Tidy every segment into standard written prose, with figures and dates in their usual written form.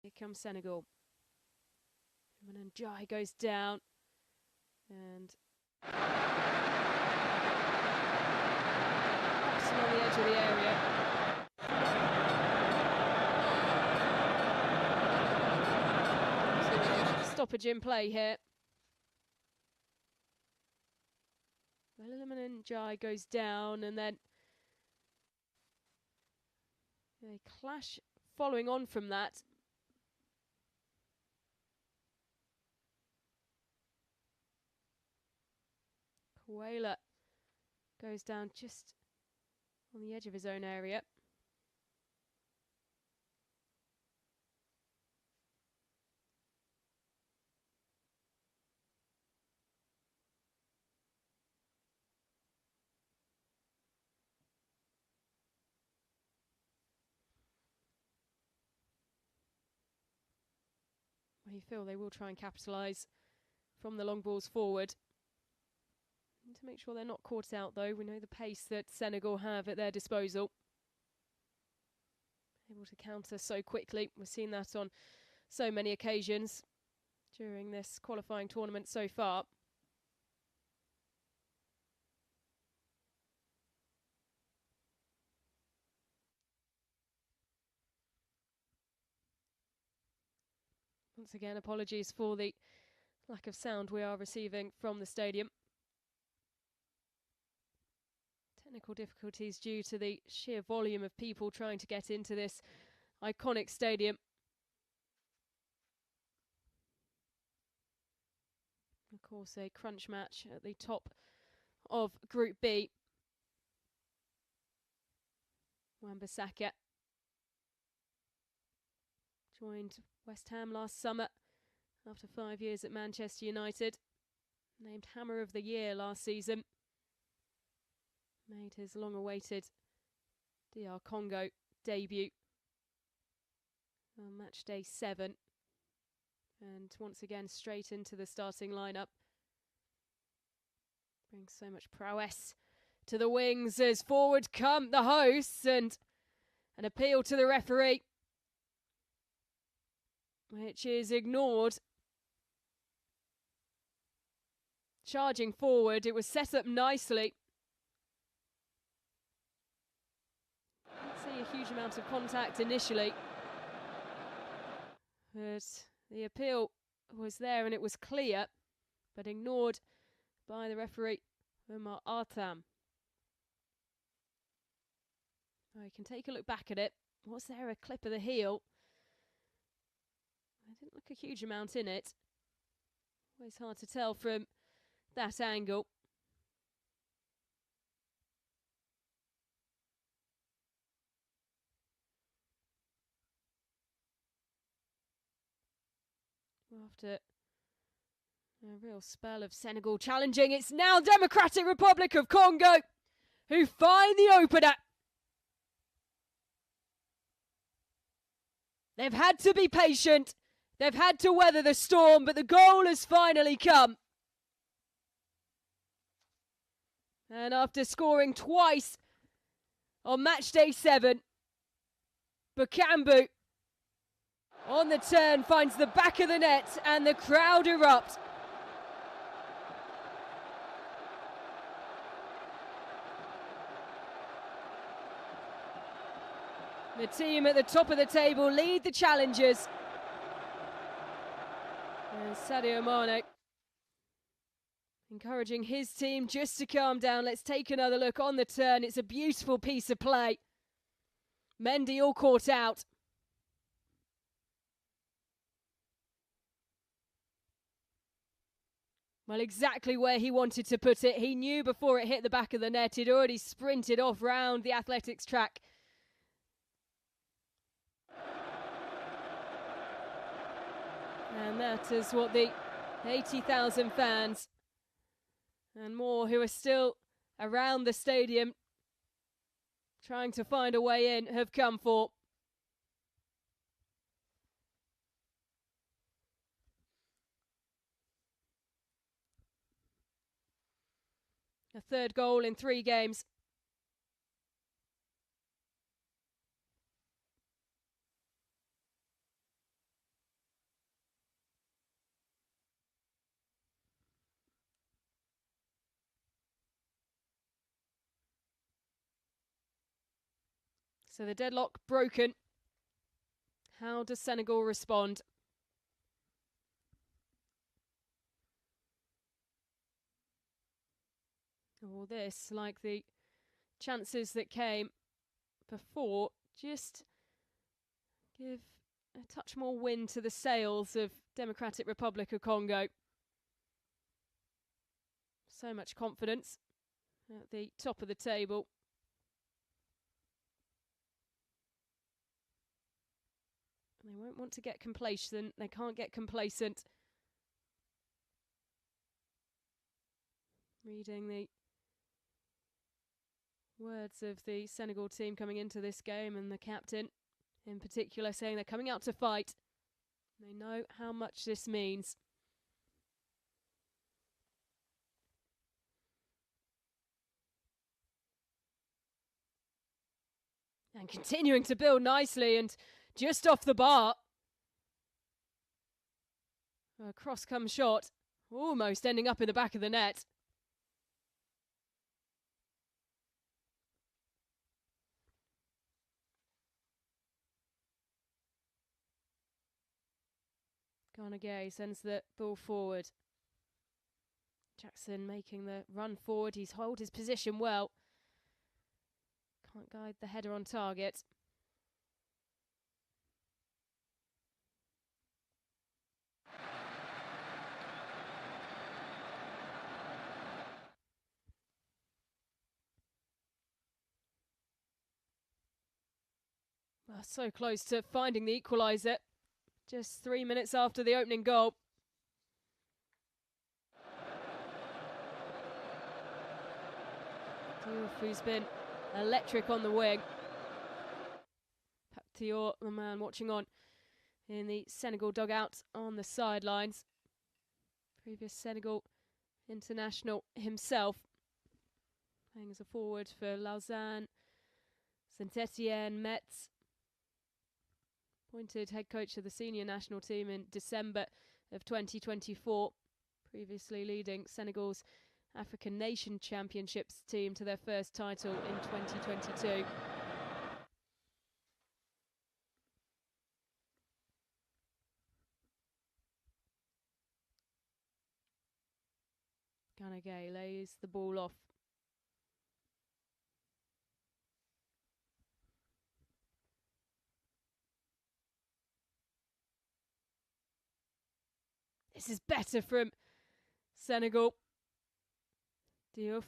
Here comes Senegal. And Jai goes down. And passing on the edge of the area. Stoppage in play here. And Jai goes down, and then a clash following on from that. Kuela goes down just on the edge of his own area. You feel they will try and capitalise from the long balls forward. And to make sure they're not caught out, though, we know the pace that Senegal have at their disposal. Able to counter so quickly. We've seen that on so many occasions during this qualifying tournament so far. Once again, apologies for the lack of sound we are receiving from the stadium. Technical difficulties due to the sheer volume of people trying to get into this iconic stadium. Of course, a crunch match at the top of Group B. Wan-Bissaka joined West Ham last summer after 5 years at Manchester United. Named Hammer of the Year last season. Made his long-awaited DR Congo debut on match day 7. And once again, straight into the starting lineup. Brings so much prowess to the wings as forward come the hosts, and an appeal to the referee, which is ignored. Charging forward, it was set up nicely. Didn't see a huge amount of contact initially, but the appeal was there and it was clear, but ignored by the referee, Omar Artam. Oh, you can take a look back at it. Was there a clip of the heel? There didn't look a huge amount in it. Always hard to tell from that angle. After a real spell of Senegal challenging, it's now Democratic Republic of Congo who find the opener. They've had to be patient. They've had to weather the storm, but the goal has finally come. And after scoring twice on match day 7, Bakambu on the turn finds the back of the net and the crowd erupt. The team at the top of the table lead the challengers. And Sadio Mane encouraging his team just to calm down. Let's take another look on the turn. It's a beautiful piece of play. Mendy all caught out. Well, exactly where he wanted to put it. He knew before it hit the back of the net. He'd already sprinted off round the athletics track. And that is what the 80,000 fans and more who are still around the stadium trying to find a way in have come for. A third goal in 3 games. So the deadlock broken. How does Senegal respond? All this, like the chances that came before, just give a touch more wind to the sails of Democratic Republic of Congo. So much confidence at the top of the table. They won't want to get complacent. They can't get complacent. Reading the words of the Senegal team coming into this game, and the captain in particular saying they're coming out to fight. They know how much this means. And continuing to build nicely, and just off the bar. A cross-come shot, almost ending up in the back of the net. Congo sends the ball forward. Jackson making the run forward. He's held his position well. Can't guide the header on target. Well, so close to finding the equaliser. Just 3 minutes after the opening goal. Diouf, who's been electric on the wing. Dior, the man watching on in the Senegal dugout on the sidelines. Previous Senegal international himself. Playing as a forward for Lausanne, Saint-Etienne, Metz. Appointed head coach of the senior national team in December of 2024. Previously leading Senegal's African Nation Championships team to their first title in 2022. Ganagay lays the ball off. This is better from Senegal. Diouf.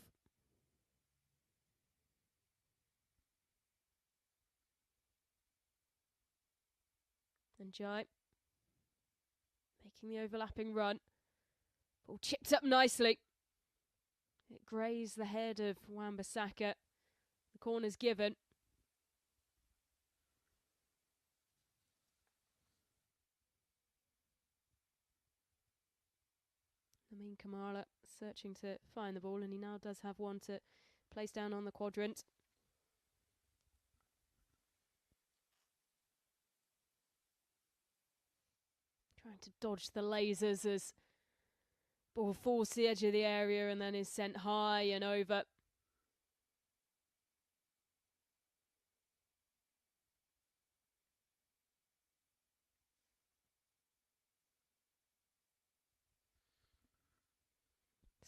And Jai making the overlapping run. Ball chipped up nicely. It grazed the head of Wan-Bissaka. The corner's given. Amin Kamara searching to find the ball, and he now does have one to place down on the quadrant. Trying to dodge the lasers as ball falls to the edge of the area and then is sent high and over.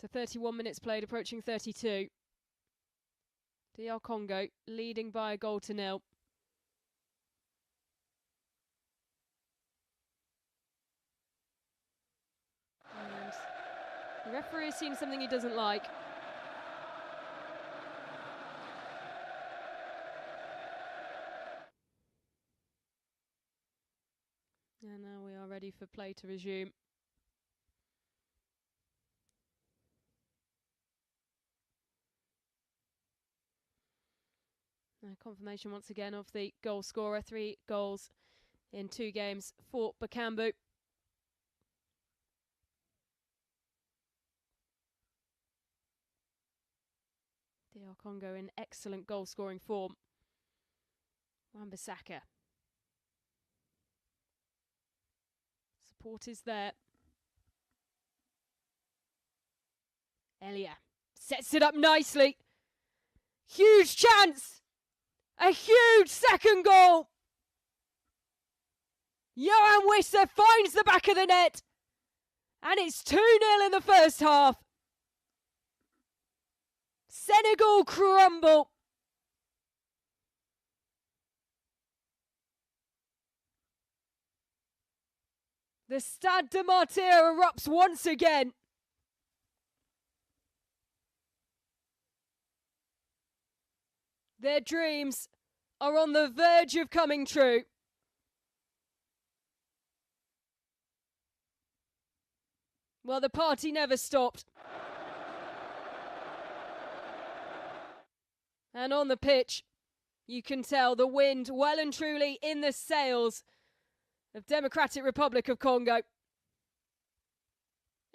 So 31 minutes played, approaching 32. DR Congo leading by a goal to nil. And the referee has seen something he doesn't like. And now we are ready for play to resume. Confirmation once again of the goal scorer. 3 goals in 2 games for Bakambu. DR Congo in excellent goal scoring form. Wan-Bissaka. Support is there. Elia sets it up nicely. Huge chance! A huge second goal. Johan Wissa finds the back of the net. And it's 2-0 in the first half. Senegal crumble. The Stade de Matche erupts once again. Their dreams are on the verge of coming true. Well, the party never stopped. And on the pitch, you can tell the wind well and truly in the sails of Democratic Republic of Congo.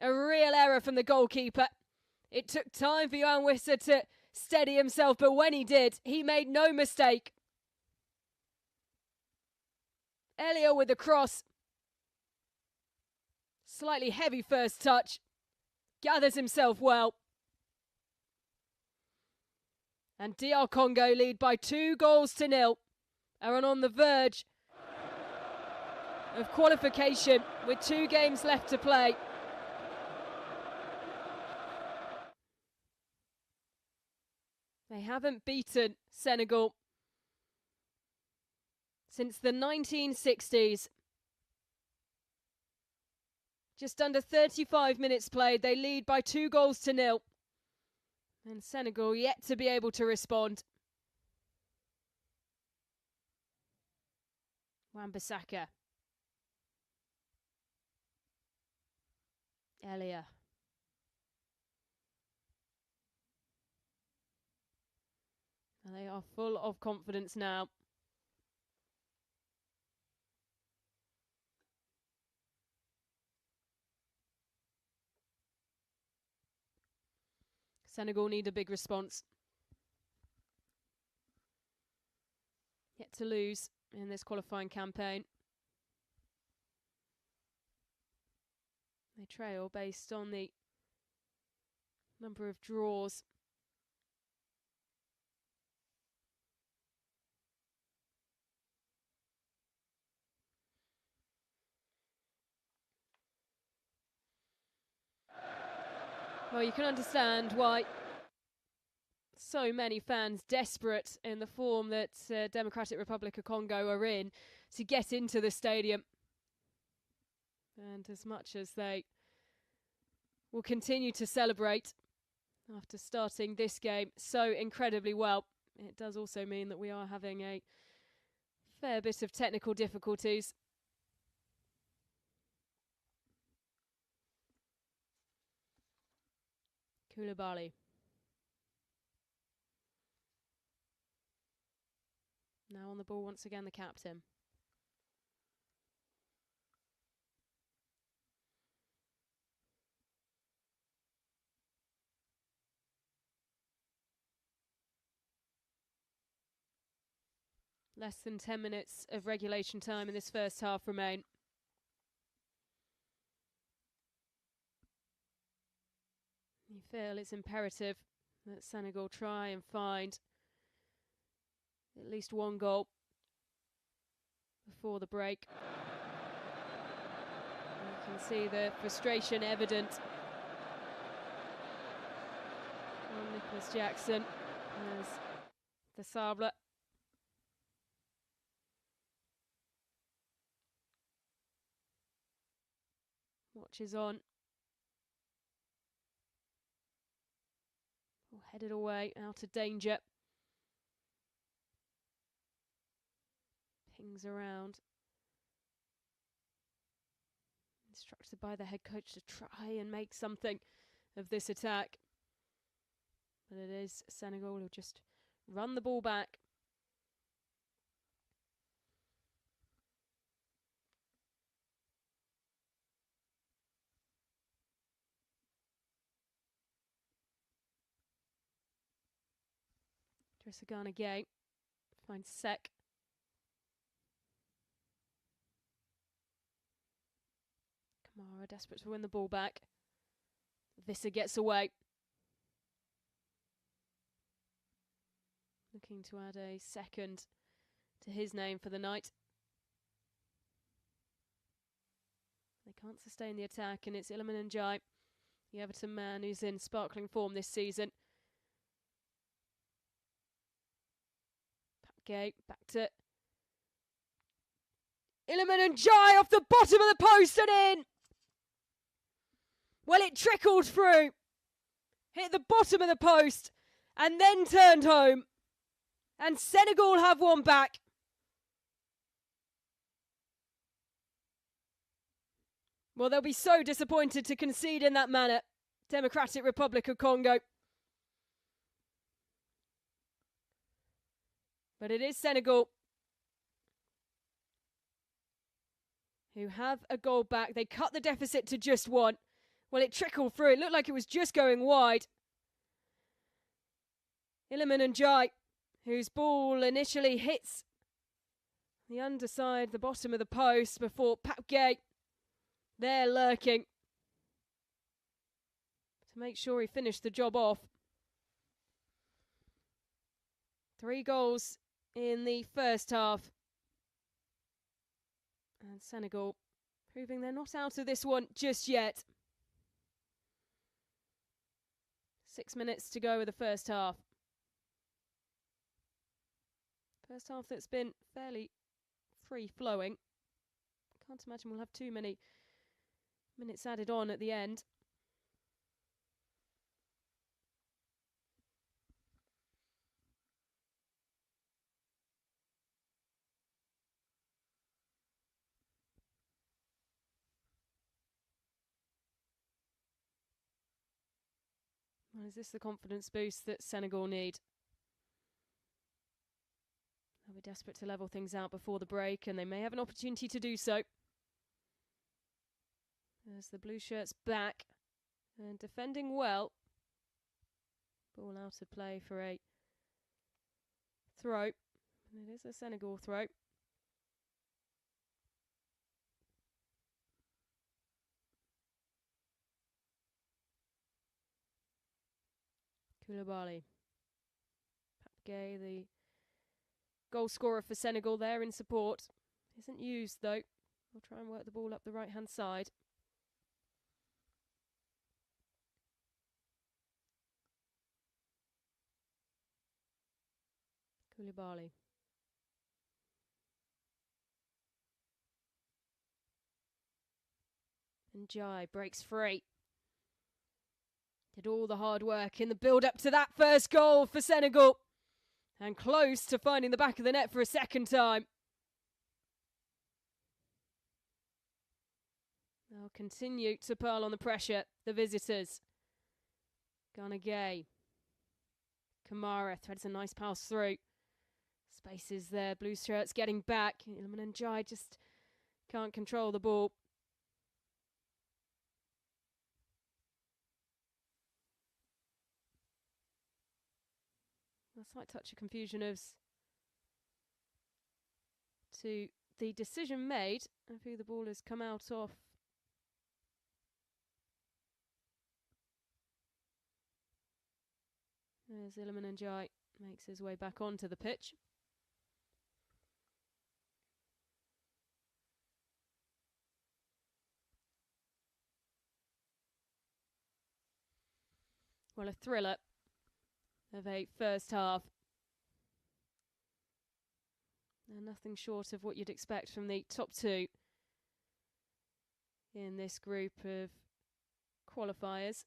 A real error from the goalkeeper. It took time for Johan Wissa to steady himself, but when he did, he made no mistake. Elia with the cross. Slightly heavy first touch. Gathers himself well. And DR Congo lead by 2-0. Are on the verge of qualification with 2 games left to play. They haven't beaten Senegal since the 1960s. Just under 35 minutes played, they lead by 2-0. And Senegal yet to be able to respond. Wan-Bissaka. Elia. And they are full of confidence now. Senegal need a big response. Yet to lose in this qualifying campaign. They trail based on the number of draws. Well, you can understand why so many fans desperate in the form that Democratic Republic of Congo are in to get into the stadium. And as much as they will continue to celebrate after starting this game so incredibly well, it does also mean that we are having a fair bit of technical difficulties. Koulibaly. Now on the ball once again, the captain. Less than 10 minutes of regulation time in this first half remain. You feel it's imperative that Senegal try and find at least 1 goal before the break. And you can see the frustration evident on Nicholas Jackson as the Sable watches on. Headed away, out of danger. Pings around. Instructed by the head coach to try and make something of this attack. But it is Senegal who just run the ball back. DRICET again. Finds Sek. Kamara desperate to win the ball back. Wissa gets away. looking to add a second to his name for the night. They can't sustain the attack, and it's Iliman Ndiaye, the Everton man who's in sparkling form this season. Okay, back to Iliman Ndiaye off the bottom of the post and in. Well, it trickled through, hit the bottom of the post, and then turned home. And Senegal have one back. Well, they'll be so disappointed to concede in that manner. Democratic Republic of Congo. But it is Senegal who have a goal back. They cut the deficit to just one. Well, it trickled through. It looked like it was just going wide. Iliman Ndiaye, whose ball initially hits the underside, the bottom of the post, before Patgay there lurking to make sure he finished the job off. 3 goals in the first half. And Senegal proving they're not out of this one just yet. 6 minutes to go with the first half. First half that's been fairly free-flowing. Can't imagine we'll have too many minutes added on at the end. Well, is this the confidence boost that Senegal need? They'll be desperate to level things out before the break, and they may have an opportunity to do so. As the blue shirts back and defending well. Ball out of play for a throw. And it is a Senegal throw. Koulibaly. Papgay, the goal scorer for Senegal, there in support. Isn't used though. They'll try and work the ball up the right hand side. Koulibaly. And Ndiaye breaks free. Did all the hard work in the build-up to that first goal for Senegal. And close to finding the back of the net for a second time. They'll continue to pile on the pressure, the visitors. Gana Gueye. Kamara threads a nice pass through. Spaces there, blue shirts getting back. Iliman Ndiaye just can't control the ball. A slight touch of confusion as to the decision made of who the ball has come out off. As Iliman Ndiaye makes his way back onto the pitch. Well, a thriller of a first half. And nothing short of what you'd expect from the top two in this group of qualifiers.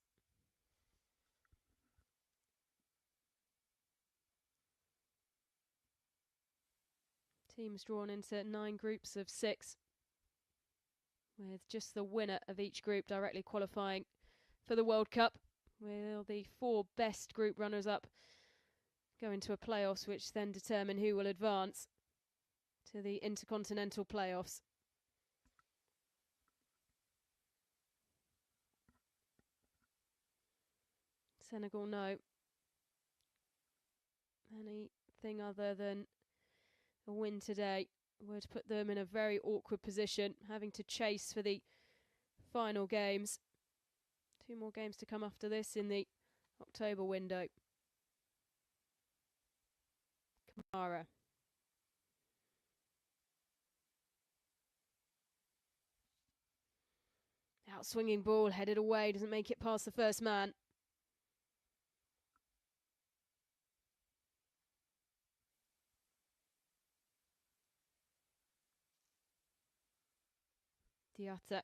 Teams drawn into 9 groups of 6, with just the winner of each group directly qualifying for the World Cup. Will the 4 best group runners-up go into a playoffs, which then determine who will advance to the intercontinental playoffs. Senegal know anything other than a win today would put them in a very awkward position, having to chase for the final games. 2 more games to come after this in the October window. Kamara. Out swinging ball, headed away, doesn't make it past the first man. DRICET.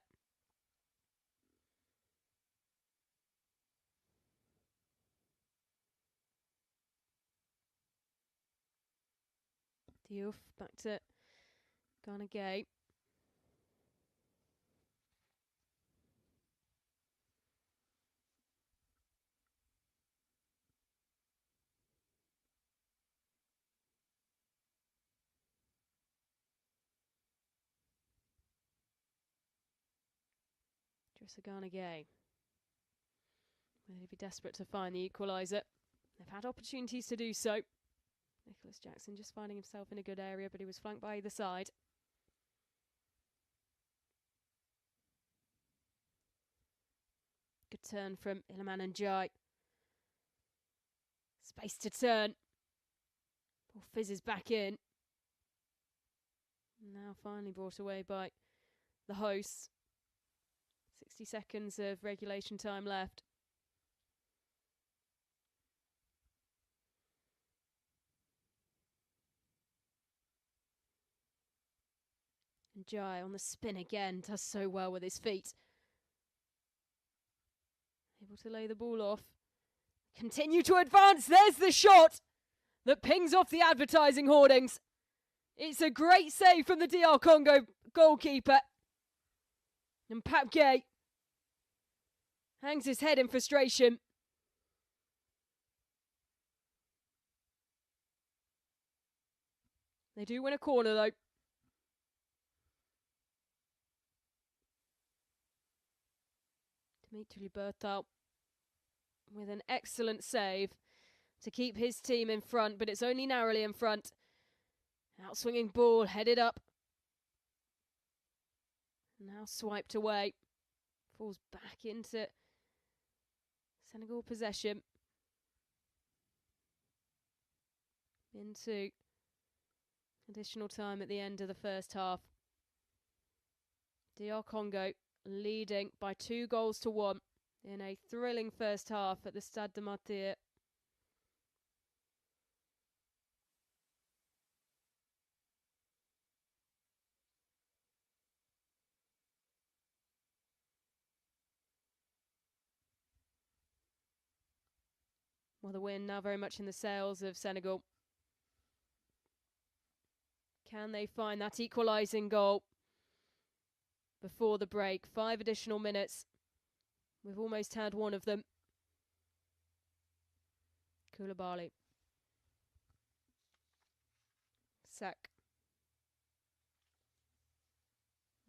Diouf back to Ghana Gay. Ghana Gay. They'd be desperate to find the equaliser. They've had opportunities to do so. Nicholas Jackson just finding himself in a good area, but he was flanked by either side. Good turn from Iliman Ndiaye. Space to turn. Ball fizzes back in. Now finally brought away by the hosts. 60 seconds of regulation time left. Ndiaye on the spin again, does so well with his feet. Able to lay the ball off. Continue to advance. There's the shot that pings off the advertising hoardings. It's a great save from the DR Congo goalkeeper. And Matche hangs his head in frustration. They do win a corner though. Dimitri Bertal with an excellent save to keep his team in front, but it's only narrowly in front. Outswinging ball, headed up. Now swiped away. Falls back into Senegal possession. Into additional time at the end of the first half. DR Congo leading by 2-1 in a thrilling first half at the Stade de Matche. Well, the win now very much in the sails of Senegal. Can they find that equalising goal before the break? 5 additional minutes. We've almost had one of them. Koulibaly. Sack.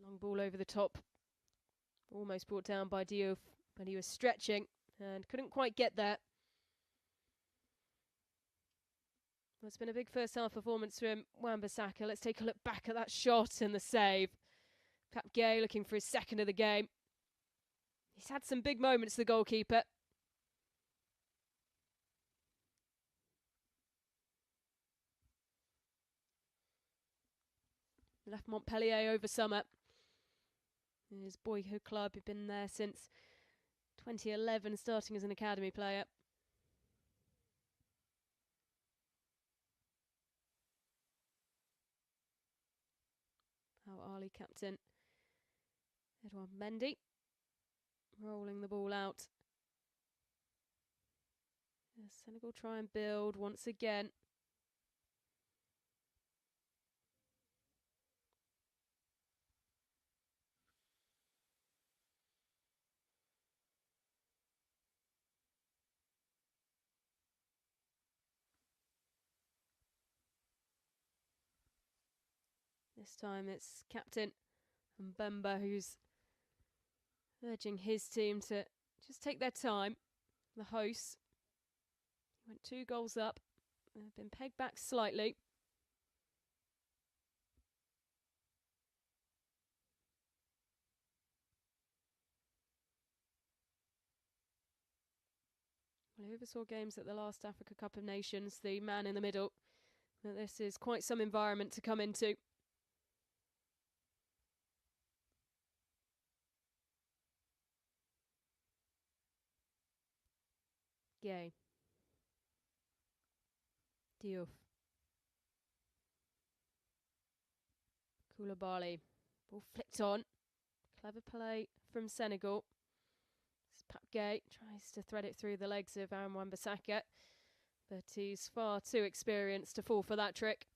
Long ball over the top. Almost brought down by Diouf, but he was stretching and couldn't quite get there. Well, it's been a big first half performance from Wan-Bissaka. Let's take a look back at that shot and the save. Matche looking for his second of the game. He's had some big moments, the goalkeeper. Left Montpellier over summer. His boyhood club, he'd been there since 2011, starting as an academy player. Ali captain Edouard Mendy rolling the ball out. As Senegal try and build once again. This time it's captain Mbemba who's urging his team to just take their time. The hosts went 2 goals up. They've been pegged back slightly. Well, who oversaw games at the last Africa Cup of Nations, the man in the middle But this is quite some environment to come into. Gay. Diouf. Koulibaly. Ball flicked on. Clever play from Senegal. Gay tries to thread it through the legs of Aaron Wan-Bissaka, but he's far too experienced to fall for that trick.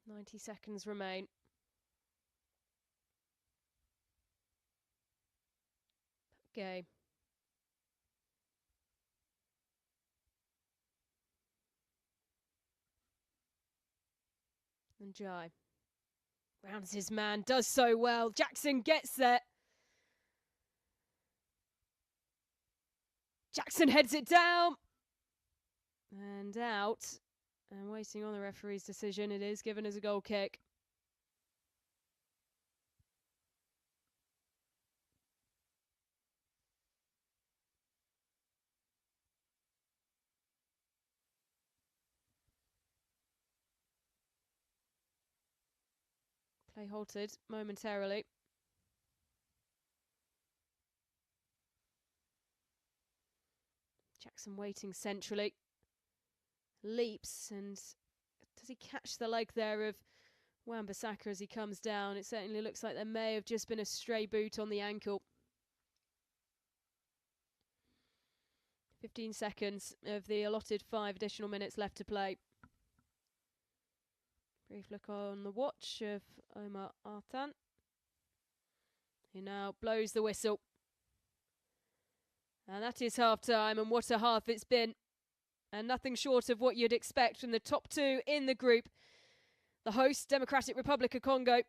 "90 seconds remain. Gay. And Jai. Rounds his man, does so well. Jackson gets there. Jackson heads it down. And out. And waiting on the referee's decision, it is given as a goal kick. Play halted momentarily. Jackson waiting centrally. Leaps, and does he catch the leg there of Wan-Bissaka as he comes down? It certainly looks like there may have just been a stray boot on the ankle. 15 seconds of the allotted 5 additional minutes left to play. Brief look on the watch of Omar Artan. He now blows the whistle. And that is half time, and what a half it's been. And nothing short of what you'd expect from the top 2 in the group. The host, Democratic Republic of Congo,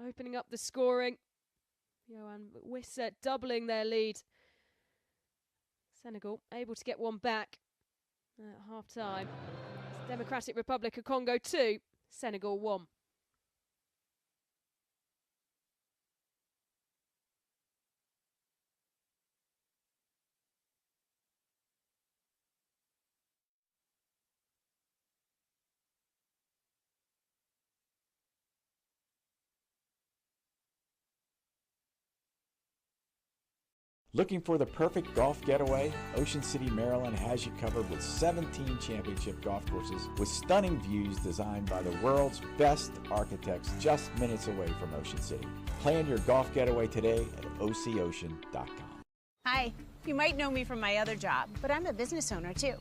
opening up the scoring. Yohan Wissa doubling their lead. Senegal able to get one back at half time. Democratic Republic of Congo 2, Senegal 1. Looking for the perfect golf getaway? Ocean City, Maryland has you covered with 17 championship golf courses with stunning views designed by the world's best architects just minutes away from Ocean City. Plan your golf getaway today at ococean.com. Hi, you might know me from my other job, but I'm a business owner too.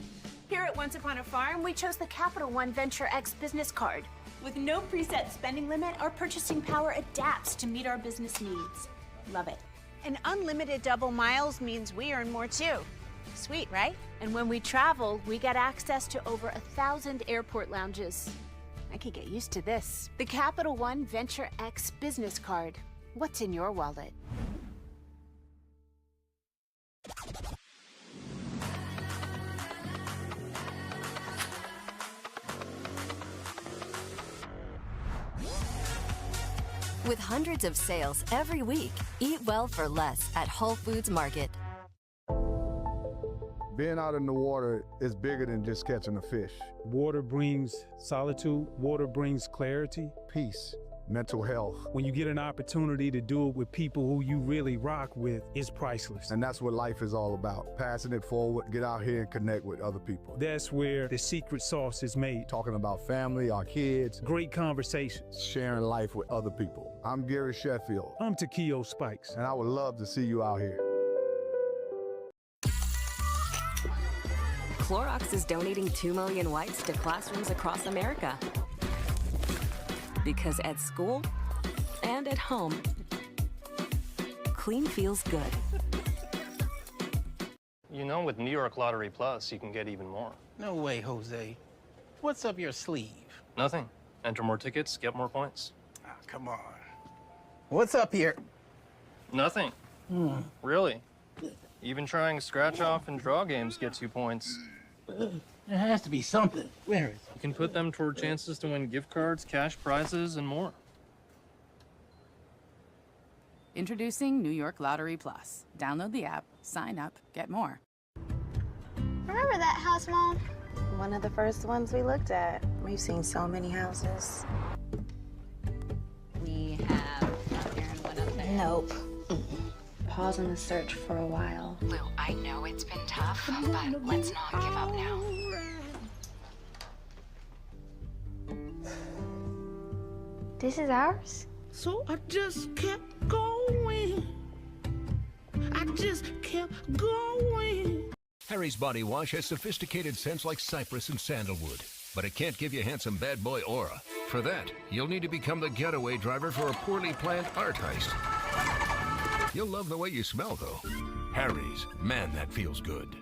Here at Once Upon a Farm, we chose the Capital One Venture X business card. With no preset spending limit, our purchasing power adapts to meet our business needs. Love it. And unlimited double miles means we earn more too. Sweet, right? And when we travel, we get access to over 1,000 airport lounges. I could get used to this. The Capital One Venture X business card. What's in your wallet? With hundreds of sales every week, eat well for less at Whole Foods Market. Being out in the water is bigger than just catching a fish. Water brings solitude, water brings clarity, Peace, mental health. When you get an opportunity to do it with people who you really rock with, it's priceless. And that's what life is all about. Passing it forward, get out here and connect with other people. That's where the secret sauce is made. Talking about family, our kids, Great conversations. sharing life with other people. I'm Gary Sheffield, I'm Takeo Spikes. and I would love to see you out here. Clorox is donating 2 million wipes to classrooms across America. Because at school and at home, clean feels good. You know, with New York Lottery Plus, you can get even more. No way, Jose. What's up your sleeve? Nothing. Enter more tickets, get more points. Ah, come on. What's up here? Nothing. Really? Even trying scratch off and draw games gets you points. There has to be something. Where is it? You can put them toward chances to win gift cards, cash prizes, and more. Introducing New York Lottery Plus. Download the app, sign up, get more. Remember that house, Mom? One of the first ones we looked at. We've seen so many houses. We have Aaron went up there. Nope. Pause on the search for a while. Lou, I know it's been tough, but let's not give up now. This is ours? So I just kept going. I just kept going. Harry's Body Wash has sophisticated scents like cypress and sandalwood, but it can't give you handsome bad boy aura. For that, you'll need to become the getaway driver for a poorly planned art heist. You'll love the way you smell, though. Harry's, man, that feels good.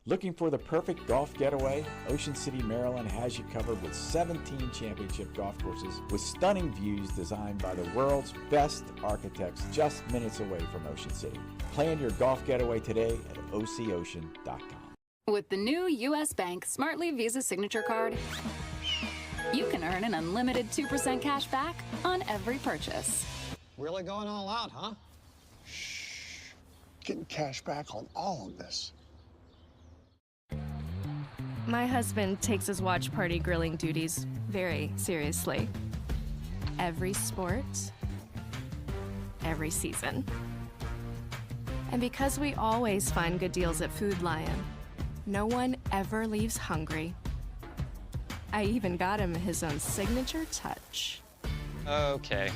Looking for the perfect golf getaway? Ocean City, Maryland has you covered with 17 championship golf courses with stunning views designed by the world's best architects just minutes away from Ocean City. Plan your golf getaway today at OCOcean.com. With the new U.S. Bank Smartly Visa Signature Card, you can earn an unlimited 2% cash back on every purchase. Really going all out, huh? Shh. Getting cash back on all of this. My husband takes his watch party grilling duties very seriously. Every sport, every season. And because we always find good deals at Food Lion, no one ever leaves hungry. I even got him his own signature touch. Okay.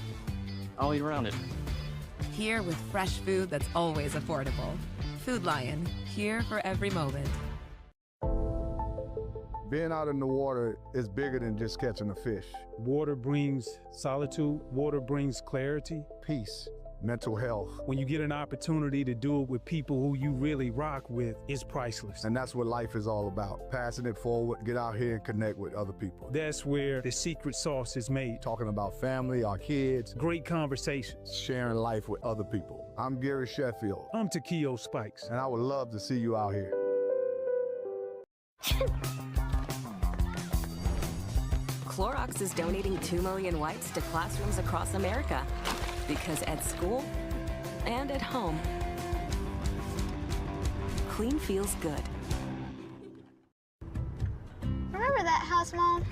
I'll eat around it. Here with fresh food that's always affordable. Food Lion, here for every moment. Being out in the water is bigger than just catching a fish. Water brings solitude. Water brings clarity. Peace, mental health. When you get an opportunity to do it with people who you really rock with, it's priceless. And that's what life is all about. Passing it forward, get out here and connect with other people. That's where the secret sauce is made. Talking about family, our kids. Great conversations. Sharing life with other people. I'm Gary Sheffield. I'm Takeo Spikes. And I would love to see you out here. Clorox is donating 2 million wipes to classrooms across America. Because at school and at home, clean feels good. Remember that house, Mom?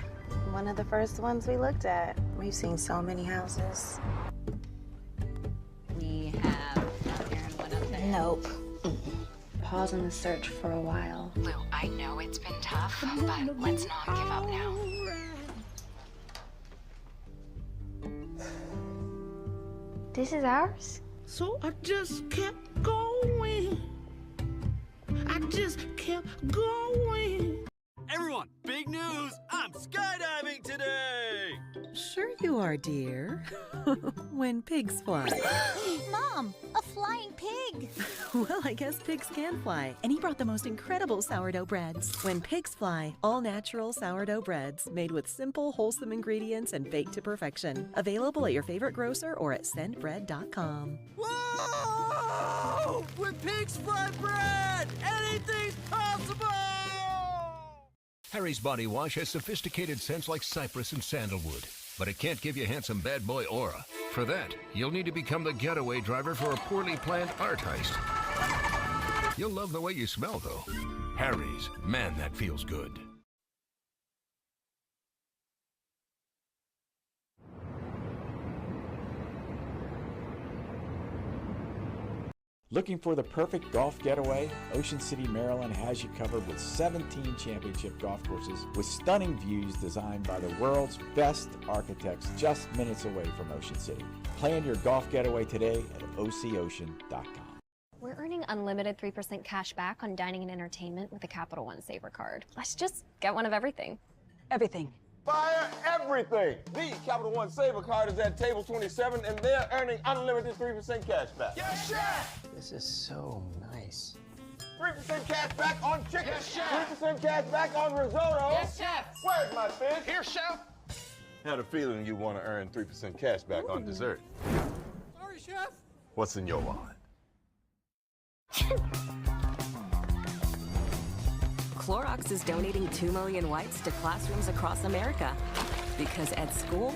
One of the first ones we looked at. We've seen so many houses. We have one up there. Nope. Pause on the search for a while. Lou, I know it's been tough, but let's not give up now. This is ours? So I just kept going. I just kept going. Everyone, big news! I'm skydiving today! Sure you are, dear. When pigs fly. Mom, a flying pig! Well, I guess pigs can fly. And he brought the most incredible sourdough breads. When pigs fly, all natural sourdough breads made with simple, wholesome ingredients and baked to perfection. Available at your favorite grocer or at scentbread.com. Whoa! When pigs fly bread, anything's possible! Harry's Body Wash has sophisticated scents like cypress and sandalwood, but it can't give you handsome bad boy aura. For that, you'll need to become the getaway driver for a poorly planned art heist. You'll love the way you smell, though. Harry's, man, that feels good. Looking for the perfect golf getaway? Ocean City, Maryland has you covered with 17 championship golf courses with stunning views designed by the world's best architects just minutes away from Ocean City. Plan your golf getaway today at OCOcean.com. We're earning unlimited 3% cash back on dining and entertainment with the Capital One Saver card. Let's just get one of everything. Everything. Fire everything! The Capital One Saver card is at table 27, and they're earning unlimited 3% cash back. Yes, chef! This is so nice. 3% cash back on chicken. Yes, chef! 3% cash back on risotto. Yes, chef! Where's my fish? Here, chef! Had a feeling you want to earn 3% cash back on dessert. Sorry, chef! What's in your wallet? Clorox is donating 2 million wipes to classrooms across America. Because at school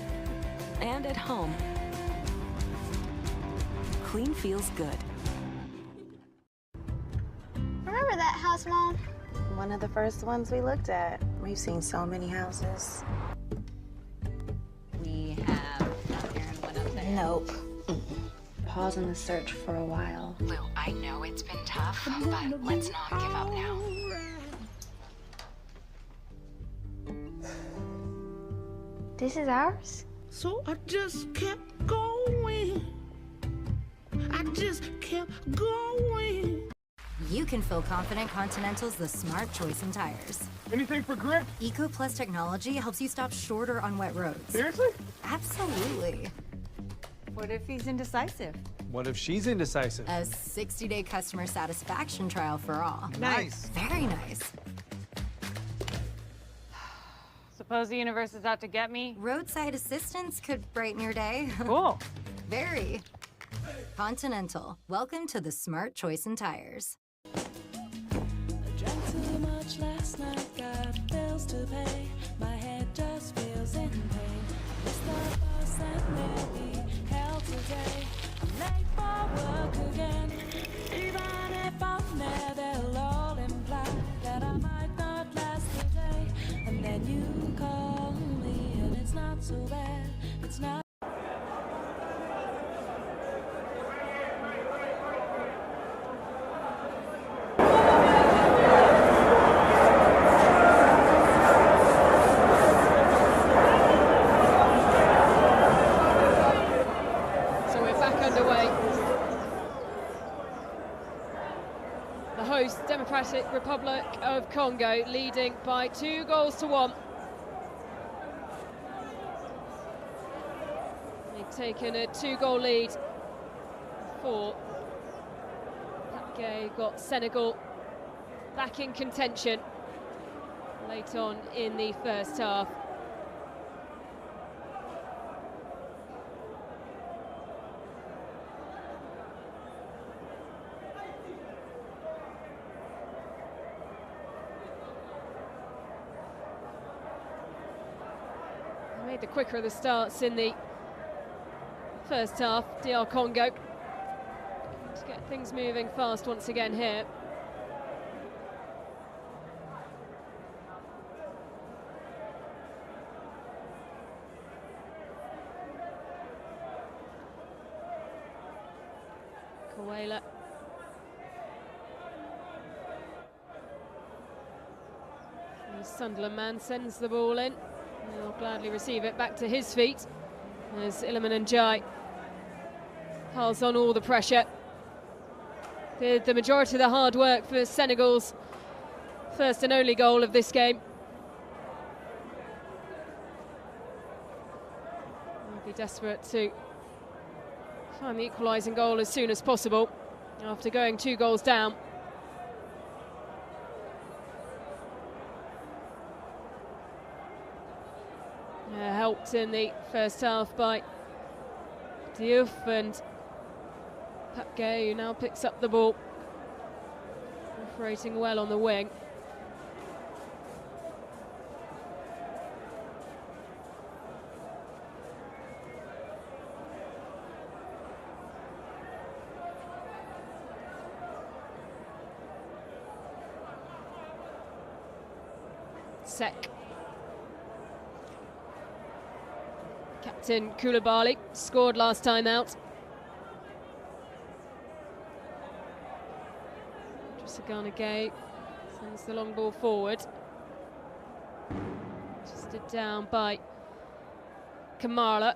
and at home, clean feels good. Remember that house, Mom? One of the first ones we looked at. We've seen so many houses. We have one up there. Nope. Pause on the search for a while. Lou, I know it's been tough, but let's not give up now. This is ours? So I just kept going. I just kept going. You can feel confident Continental's the smart choice in tires. Anything for grip? Eco Plus technology helps you stop shorter on wet roads. Seriously? Absolutely. What if he's indecisive? What if she's indecisive? A 60-day customer satisfaction trial for all. Nice. Very nice. Suppose the universe is out to get me? Roadside assistance could brighten your day. Cool. Very. Continental, welcome to the smart choice in tires. Drank too much last night, got bills to pay. My head just feels in pain. Missed the bus and maybe hell today. I'm late for work again. Even if I'm there, they'll all imply that I might not last the day. And then you call me, and it's not so bad. It's not. Democratic Republic of Congo leading by 2-1. They've taken a 2-goal lead for Matche. Got Senegal back in contention late on in the first half. Made the quicker of the starts in the first half, DR Congo. To get things moving fast once again here. Kawela. The Sunderland man sends the ball in. He'll gladly receive it back to his feet as Iliman Njai piles on all the pressure. Did the majority of the hard work for Senegal's first and only goal of this game. They'll be desperate to find the equalising goal as soon as possible after going 2 goals down. Helped in the first half by Diouf and Matche, who now picks up the ball, operating well on the wing. Sek. Captain Koulibaly scored last time out. Gay sends the long ball forward. Just down by Kamara.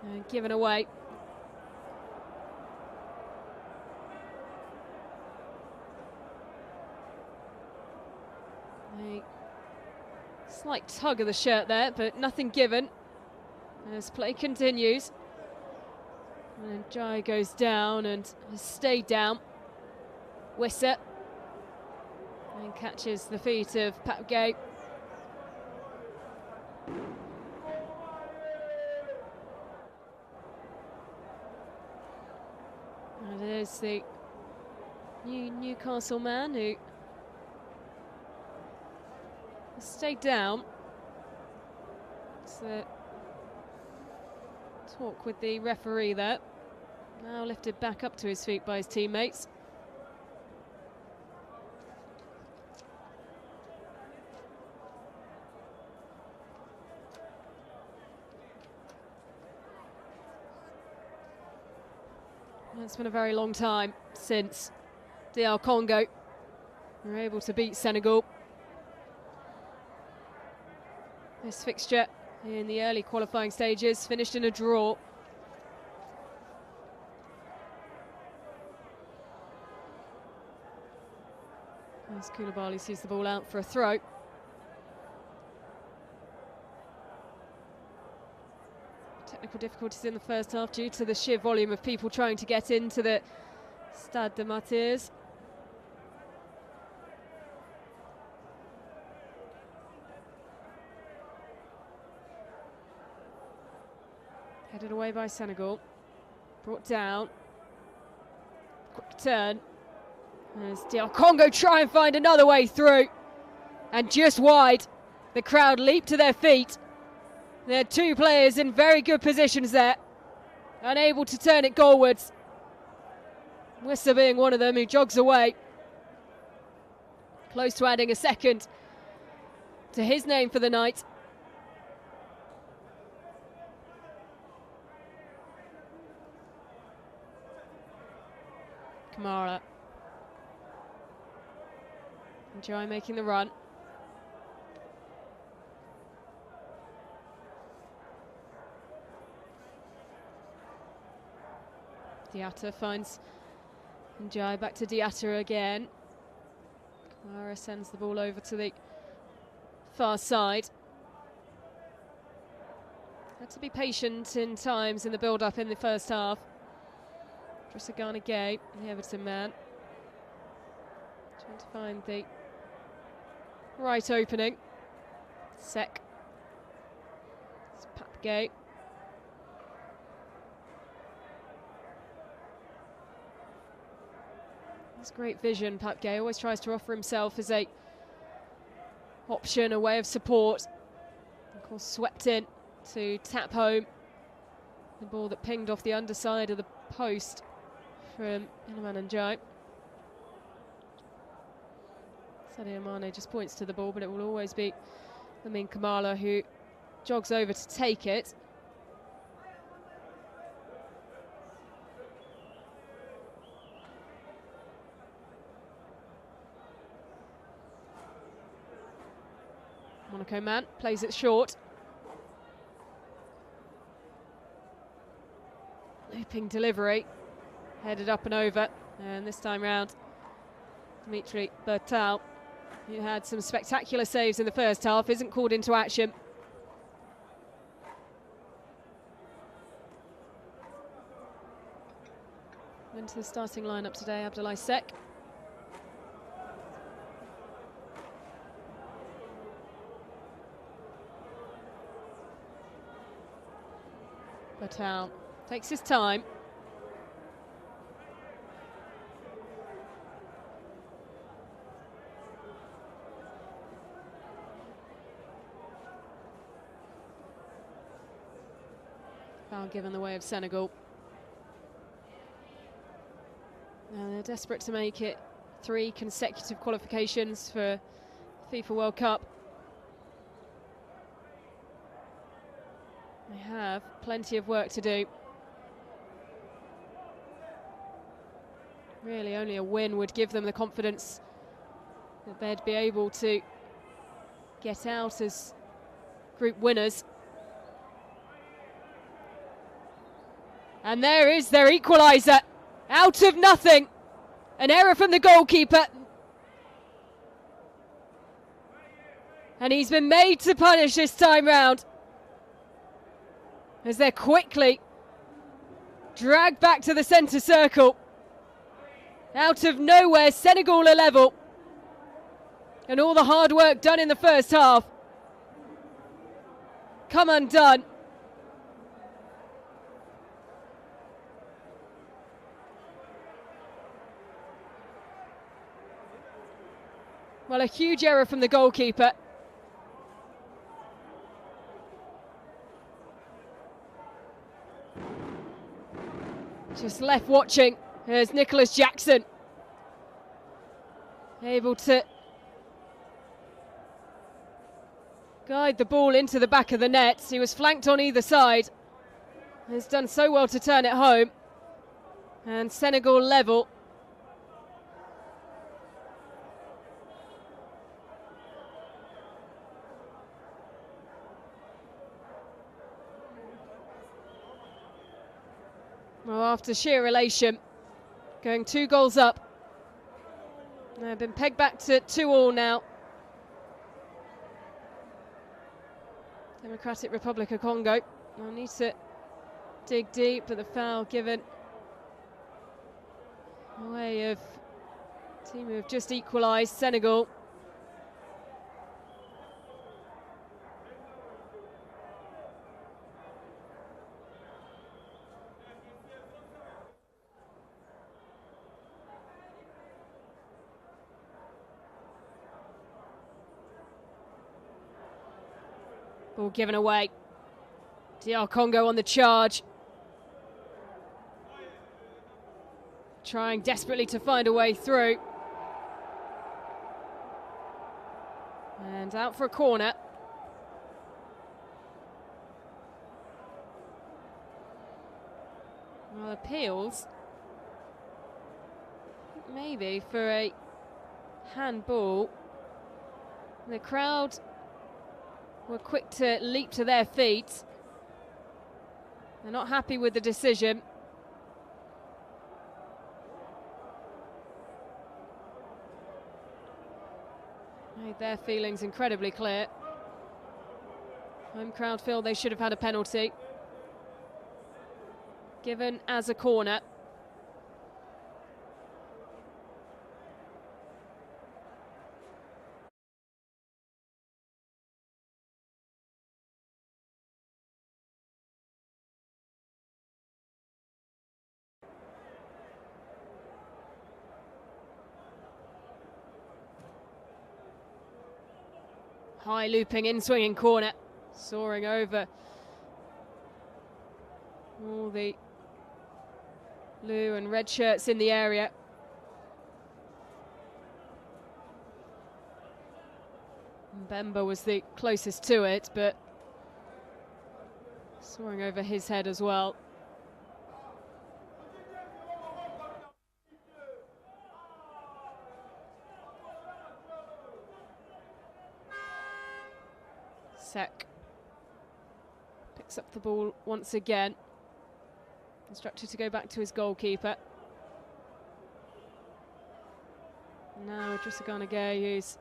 And given away. A slight tug of the shirt there, but nothing given. As play continues, and Jai goes down and has stayed down. Wissa and catches the feet of Matche. And there's the Newcastle man who stayed down. So talk with the referee there. Now lifted back up to his feet by his teammates. It's been a very long time since DR Congo were able to beat Senegal. This fixture in the early qualifying stages finished in a draw. As Koulibaly sees the ball out for a throw. technical difficulties in the first half due to the sheer volume of people trying to get into the Stade de Matche. Headed away by Senegal. Brought down. Quick turn. As Congo try and find another way through. And just wide. The crowd leap to their feet. There are two players in very good positions there. Unable to turn it goalwards. Wissa being one of them who jogs away. Close to adding a second to his name for the night. Kamara. Enjoy making the run. Diatta finds Njai, back to Diatta again. Kamara sends the ball over to the far side. Had to be patient in times in the build-up in the first half. Drissagana Gay, the Everton man. Trying to find the right opening. Sek. It's Pap Gay. That's great vision, Pap Gay always tries to offer himself as a option, a way of support. Of course, swept in to tap home the ball that pinged off the underside of the post from Iliman Njai. Sadio Mane just points to the ball, but it will always be Lamine Kamara who jogs over to take it. Monaco man plays it short. Looping delivery, headed up and over, and this time round Dimitri Bertal, who had some spectacular saves in the first half, isn't called into action. Into the starting lineup today, Abdoulaye Seck. Bertal takes his time. Foul given the way of Senegal. Now they're desperate to make it 3 consecutive qualifications for FIFA World Cup. They have plenty of work to do. Really, only a win would give them the confidence that they'd be able to get out as group winners. And there is their equaliser, out of nothing. An error from the goalkeeper. And he's been made to punish this time round, as they're quickly dragged back to the centre circle. Out of nowhere, Senegal are level. And all the hard work done in the first half come undone. Well, a huge error from the goalkeeper. Just left watching. There's Nicholas Jackson, able to guide the ball into the back of the net. He was flanked on either side. Has done so well to turn it home. And Senegal level. Well, after sheer elation, going 2 goals up. They've been pegged back to 2-2 now. Democratic Republic of Congo will need to dig deep, but the foul given away of the team who have just equalised, Senegal. Ball given away. DR Congo on the charge. Trying desperately to find a way through. And out for a corner. Well, appeals. Maybe for a handball. The crowd were quick to leap to their feet. They're not happy with the decision. Made their feelings incredibly clear. Home crowd feel they should have had a penalty. Given as a corner. High looping in swinging corner, soaring over all the blue and red shirts in the area. Mbemba was the closest to it, but soaring over his head as well. Sek picks up the ball once again. Instructed to go back to his goalkeeper. Now DRICET who's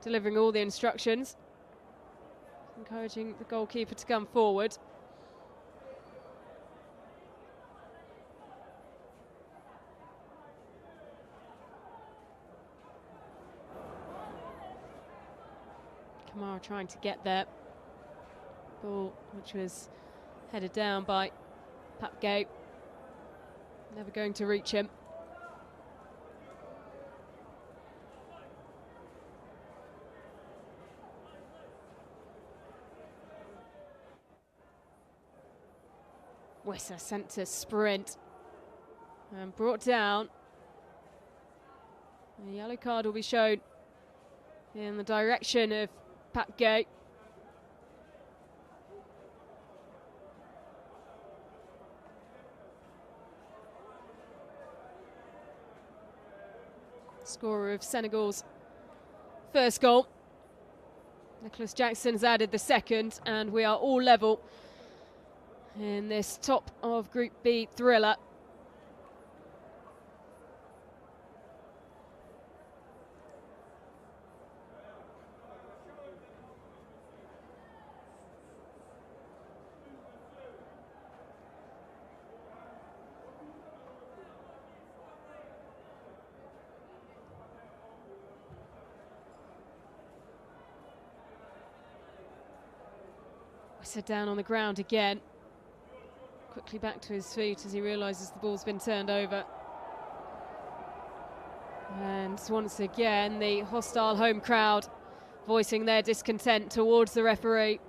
delivering all the instructions. Encouraging the goalkeeper to come forward. Kamara trying to get there. Ball which was headed down by Matche. Never going to reach him. Wissa sent to sprint and brought down. A yellow card will be shown in the direction of Matche. Scorer of Senegal's first goal. Nicholas Jackson's added the second, and we are all level in this top of Group B thriller. Wissa down on the ground again. Quickly back to his feet as he realises the ball's been turned over. And once again, the hostile home crowd voicing their discontent towards the referee.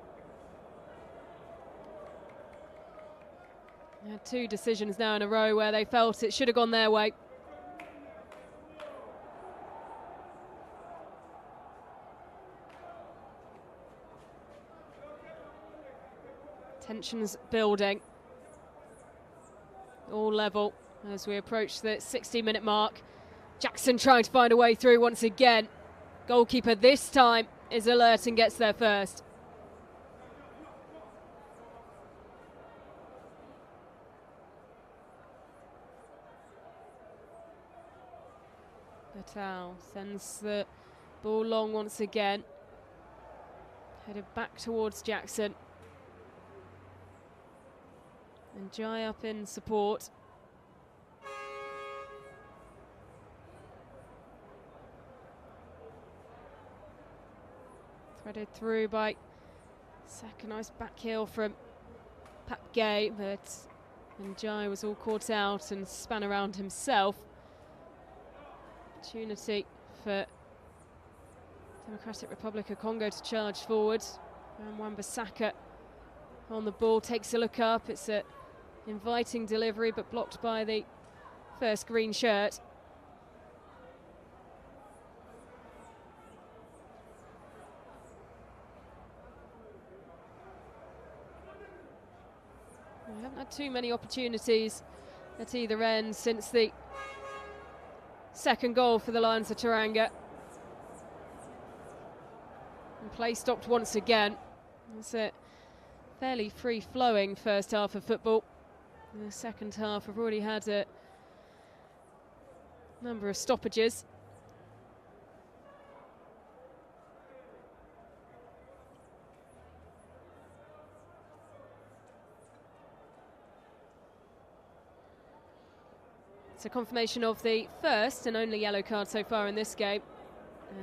They had two decisions now in a row where they felt it should have gone their way. Tensions building. All level as we approach the 60-minute mark. Jackson trying to find a way through once again. Goalkeeper this time is alert and gets there first. Patel sends the ball long once again. Headed back towards Jackson. And Jai up in support. Threaded through by second, nice back heel from Pat Gay, but Njai was all caught out and span around himself. Opportunity for Democratic Republic of Congo to charge forward. And Wan-Bissaka on the ball, takes a look up. It's an inviting delivery, but blocked by the first green shirt. We haven't had too many opportunities at either end since the second goal for the Lions of Teranga. And play stopped once again. It's a fairly free-flowing first half of football. In the second half, we've already had a number of stoppages. It's a confirmation of the first and only yellow card so far in this game.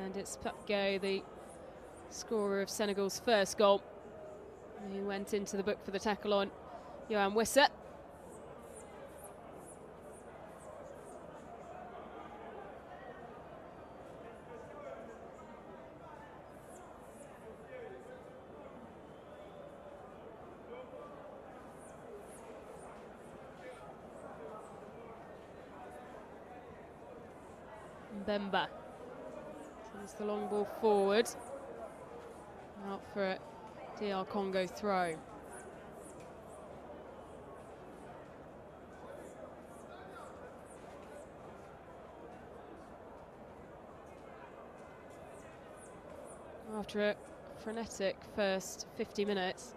And it's Papgay, the scorer of Senegal's first goal. He went into the book for the tackle on Johan Wissa. Bemba sends the long ball forward. Out for a DR Congo throw. After a frenetic first 50 minutes,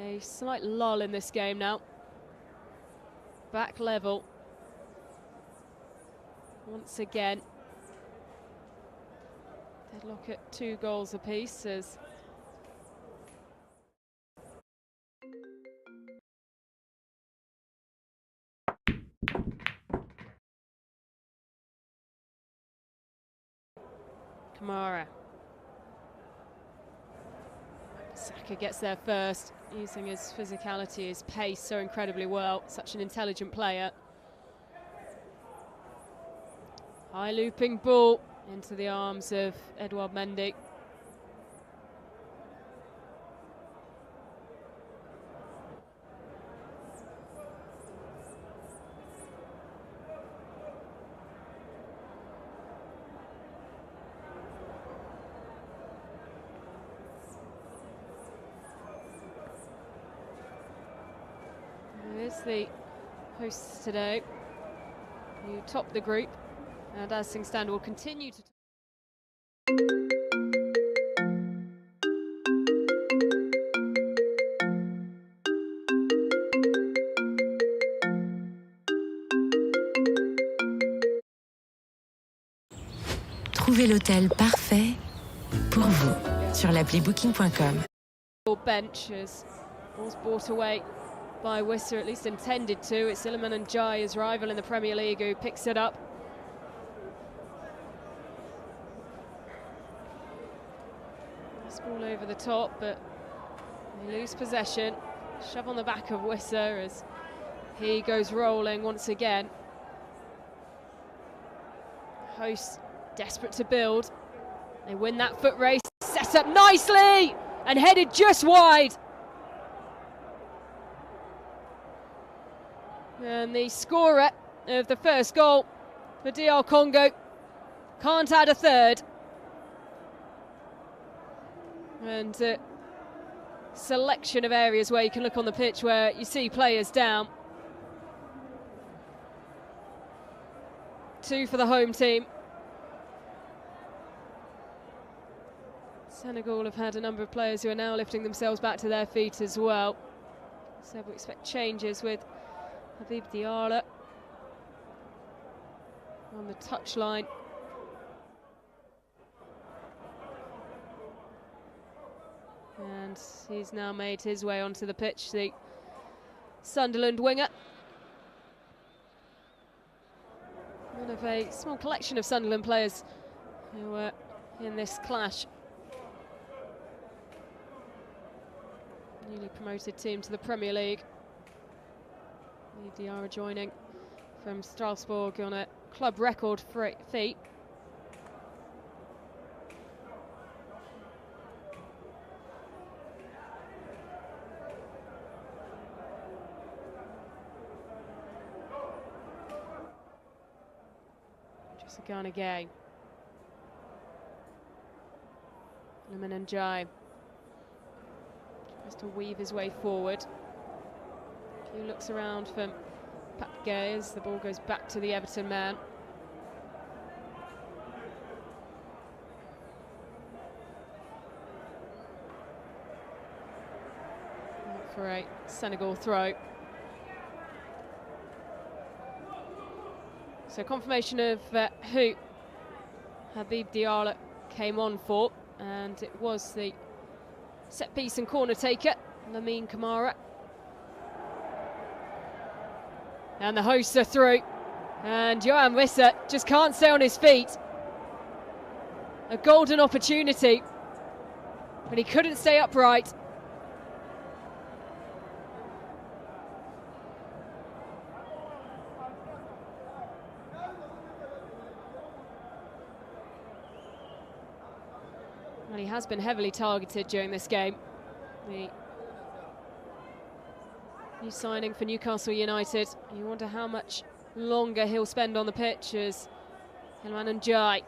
a slight lull in this game now. Back level. Once again. Deadlock at 2 goals apiece as Kamara. Saka gets there first, using his physicality, his pace so incredibly well. Such an intelligent player. High looping ball into the arms of Edouard Mendy. Here's the hosts today, who top the group. And as things stand, will continue to. Trouvez l'hôtel parfait pour vous sur l'appli booking.com. Bench was brought away by Wissa, at least intended to. It's Iliman and Jai, his rival in the Premier League, who picks it up. Ball over the top, but they lose possession. Shove on the back of Wissa as he goes rolling once again. Hosts desperate to build. They win that foot race, set up nicely and headed just wide. And the scorer of the first goal for DR Congo can't add a third. And selection of areas where you can look on the pitch where you see players down. 2 for the home team. Senegal have had a number of players who are now lifting themselves back to their feet as well. So we expect changes with Habib Diarra on the touchline. And he's now made his way onto the pitch. The Sunderland winger. One of a small collection of Sunderland players who were in this clash. Newly promoted team to the Premier League. Diarra joining from Strasbourg on a club record fee. Just a gun again. Iliman and Jai tries to weave his way forward. He looks around for Pat Gay as the ball goes back to the Everton man. For a Senegal throw. So confirmation of who Habib Diallo came on for, and it was the set piece and corner taker, Lamine Camara. And the hosts are through, and Yohan Wissa just can't stay on his feet. A golden opportunity, but he couldn't stay upright. Well, he has been heavily targeted during this game. The new signing for Newcastle United. You wonder how much longer he'll spend on the pitch as Iliman Ndiaye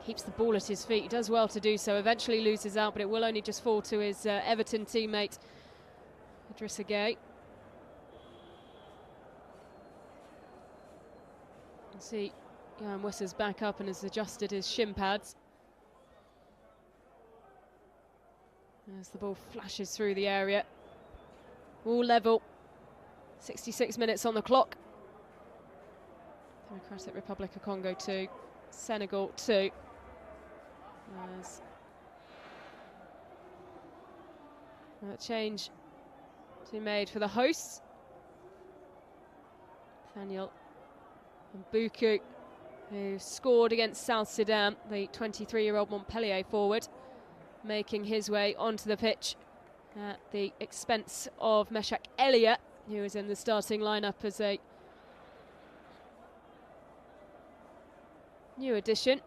keeps the ball at his feet. He does well to do so. Eventually loses out, but it will only just fall to his Everton teammate, DRICET. You can see Yohan Wissa's back up and has adjusted his shin pads as the ball flashes through the area. All level. 66 minutes on the clock. Democratic Republic of Congo 2, Senegal 2. As a change to be made for the hosts. Nathaniel Mbuku, who scored against South Sudan, the 23-year-old Montpellier forward, making his way onto the pitch at the expense of Meshak Elia, who is in the starting lineup as a new addition.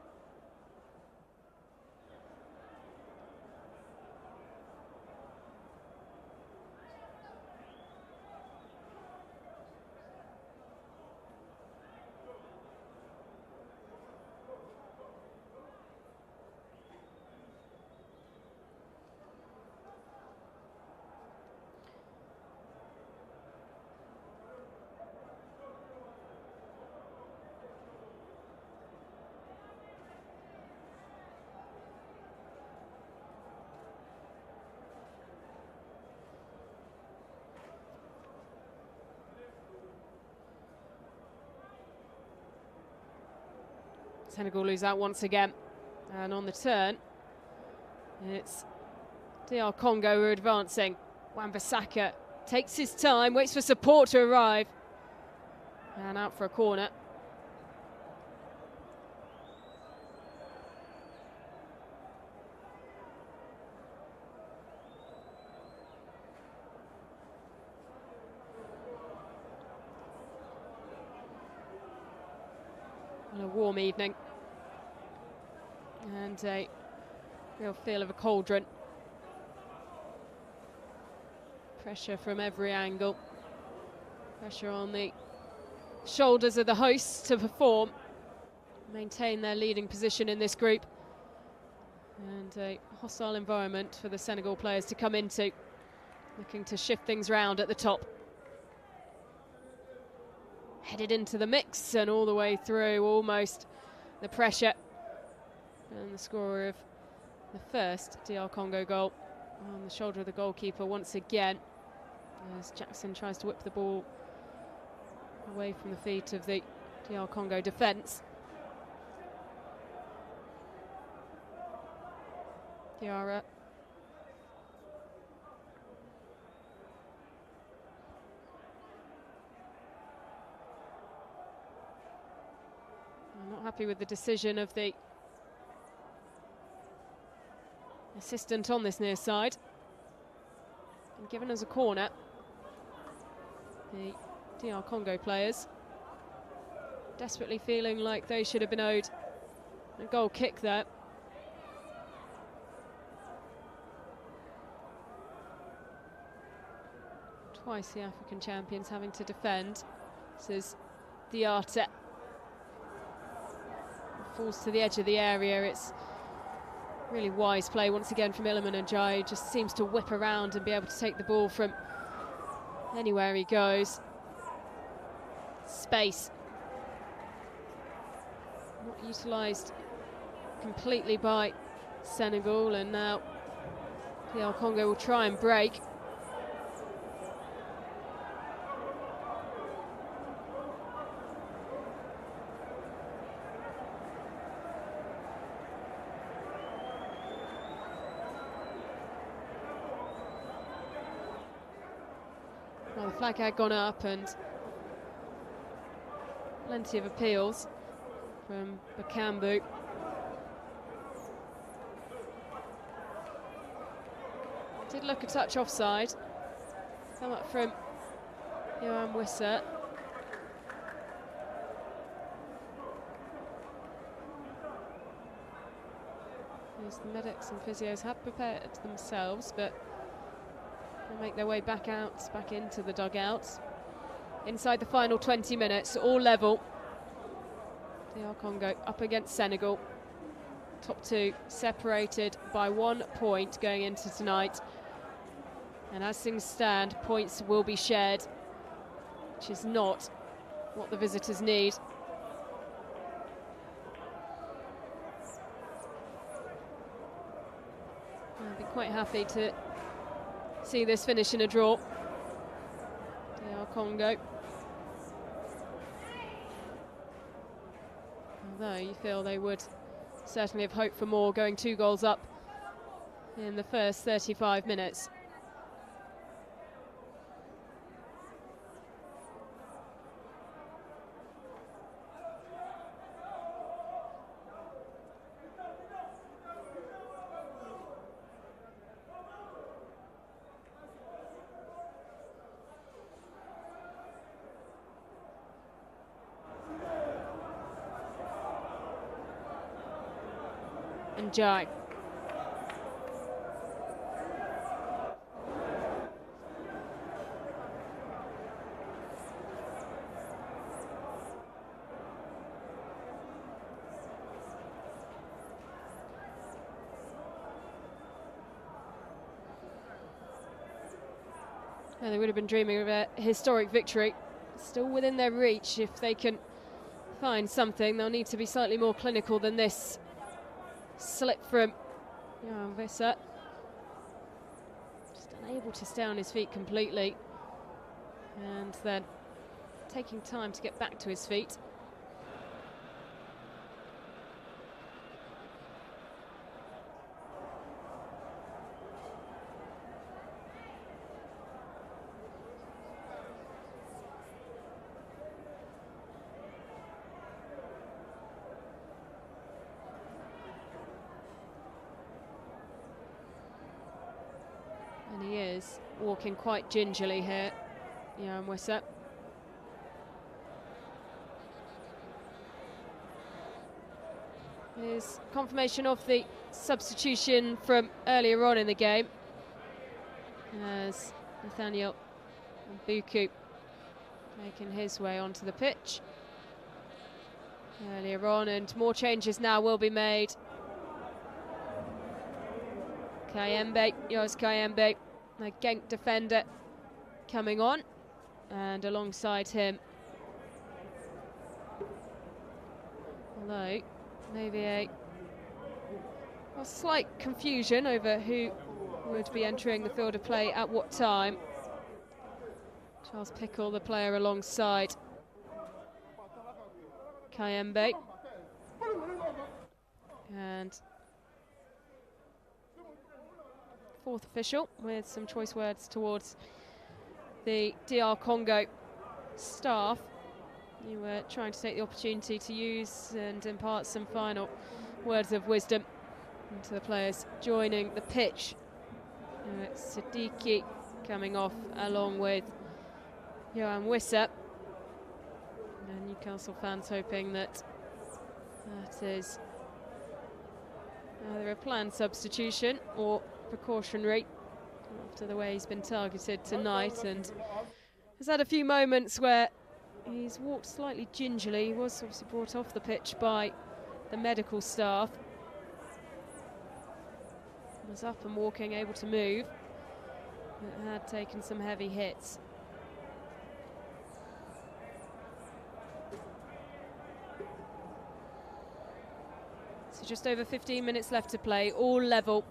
Senegal lose out once again, and on the turn it's DR Congo who are advancing. Wan-Bissaka takes his time, waits for support to arrive, and out for a corner. On a warm evening, and a real feel of a cauldron. Pressure from every angle. Pressure on the shoulders of the hosts to perform, maintain their leading position in this group. And a hostile environment for the Senegal players to come into, looking to shift things round at the top. Headed into the mix and all the way through, almost the pressure. And the scorer of the first DR Congo goal on the shoulder of the goalkeeper once again, as Jackson tries to whip the ball away from the feet of the DR Congo defence. Diarra happy with the decision of the assistant on this near side. And given us a corner, the DR Congo players desperately feeling like they should have been owed a goal kick there. Twice the African champions having to defend. This is DRICET. Falls to the edge of the area. It's really wise play once again from Iliman Ndiaye. Just seems to whip around and be able to take the ball from anywhere he goes. Space. Not utilised completely by Senegal, and now DR Congo will try and break. Well, the flag had gone up and plenty of appeals from Bakambu. Did look a touch offside. Come up from Johan Wisser. As the medics and physios have prepared themselves, but they'll make their way back into the dugouts. Inside the final 20 minutes, all level. DR Congo up against Senegal. Top two separated by 1 point going into tonight. And as things stand, points will be shared, which is not what the visitors need. I'd be quite happy to see this finish in a draw. DR Congo. Although you feel they would certainly have hoped for more, going 2 goals up in the first 35 minutes. Ndiaye. They would have been dreaming of a historic victory. Still within their reach if they can find something. They'll need to be slightly more clinical than this. Slip from Johan Wisser. Just unable to stay on his feet completely. And then taking time to get back to his feet. And he is walking quite gingerly here, Johan Wisser. Here's confirmation of the substitution from earlier on in the game, as Nathaniel Mbuku making his way onto the pitch earlier on, and more changes now will be made. Yos Kayembe, the Genk defender, coming on, and alongside him, although maybe a slight confusion over who would be entering the field of play at what time. Charles Pickle, the player alongside Kayembe, and fourth official with some choice words towards the DR Congo staff. You were trying to take the opportunity to use and impart some final words of wisdom to the players joining the pitch. It's Siddiqui coming off along with Johan Wissa. And Newcastle fans hoping that that is either a planned substitution or precautionary after the way he's been targeted tonight, and has had a few moments where he's walked slightly gingerly. He was obviously brought off the pitch by the medical staff. Was up and walking, able to move, but had taken some heavy hits. So just over 15 minutes left to play, all level.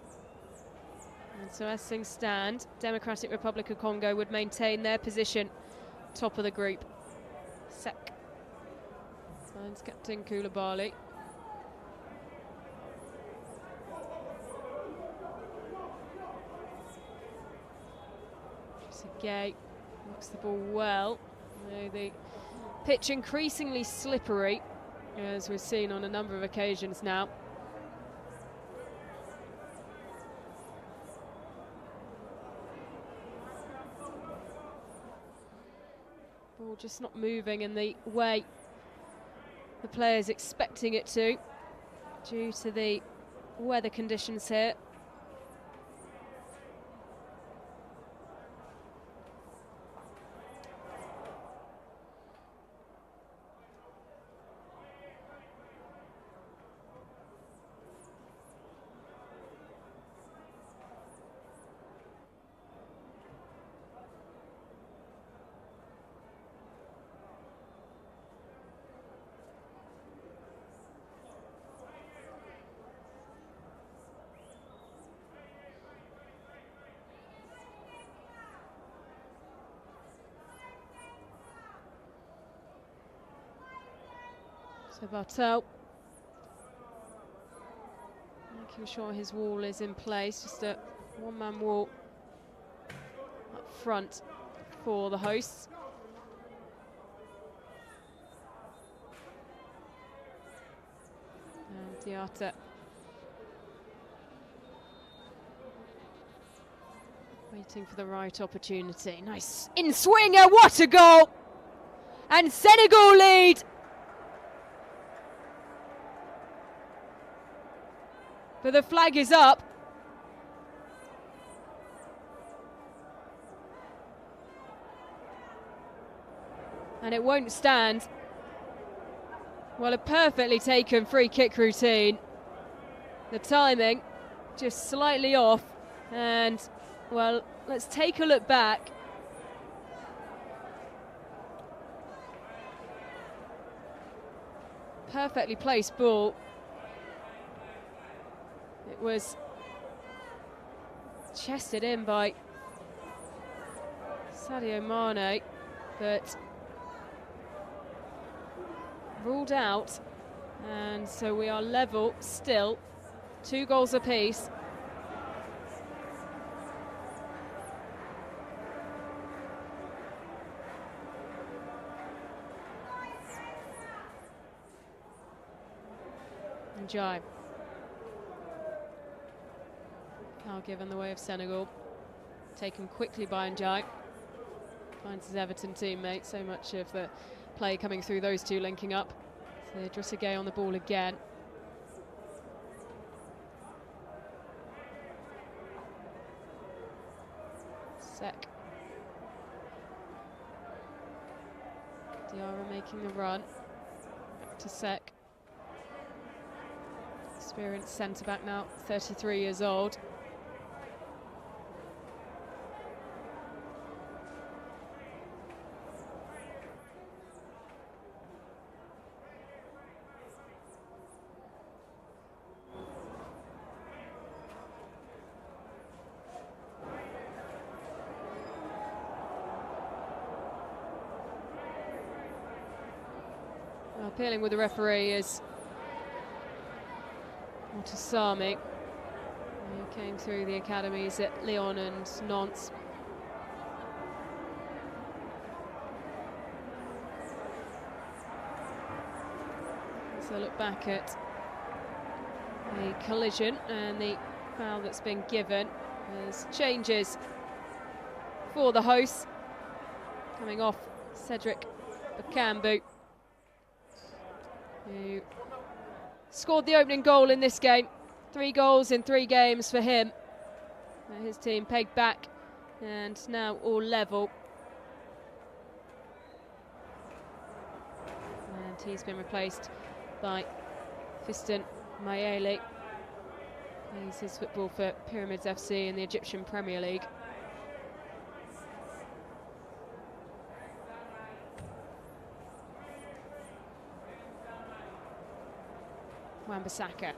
And so as things stand, Democratic Republic of Congo would maintain their position top of the group. Sek finds Captain Koulibaly. Gay looks the ball well. The pitch increasingly slippery, as we've seen on a number of occasions now. Ball just not moving in the way the players expecting it to, due to the weather conditions here. So Bartel making sure his wall is in place, just a one-man wall up front for the hosts. And Diata waiting for the right opportunity. Nice in-swinger, what a goal! And Senegal lead! But the flag is up. And it won't stand. Well, a perfectly taken free kick routine. The timing just slightly off. And, well, let's take a look back. Perfectly placed ball. It was chested in by Sadio Mane, but ruled out, and so we are level still, 2 goals apiece. And Jai. Now given the way of Senegal, taken quickly by Njai, finds his Everton teammate. So much of the play coming through those two linking up. So DRICET on the ball again. Sek. Diarra making the run. Back to Sek. Experienced centre-back now, 33 years old. Appealing with the referee is Motasami. He came through the academies at Lyon and Nantes. So look back at the collision and the foul that's been given. There's changes for the hosts. Coming off Cedric Bakambu, who scored the opening goal in this game. 3 goals in 3 games for him. His team pegged back and now all level. And he's been replaced by Fiston Mayele. Plays his football for Pyramids FC in the Egyptian Premier League. Wan-Bissaka.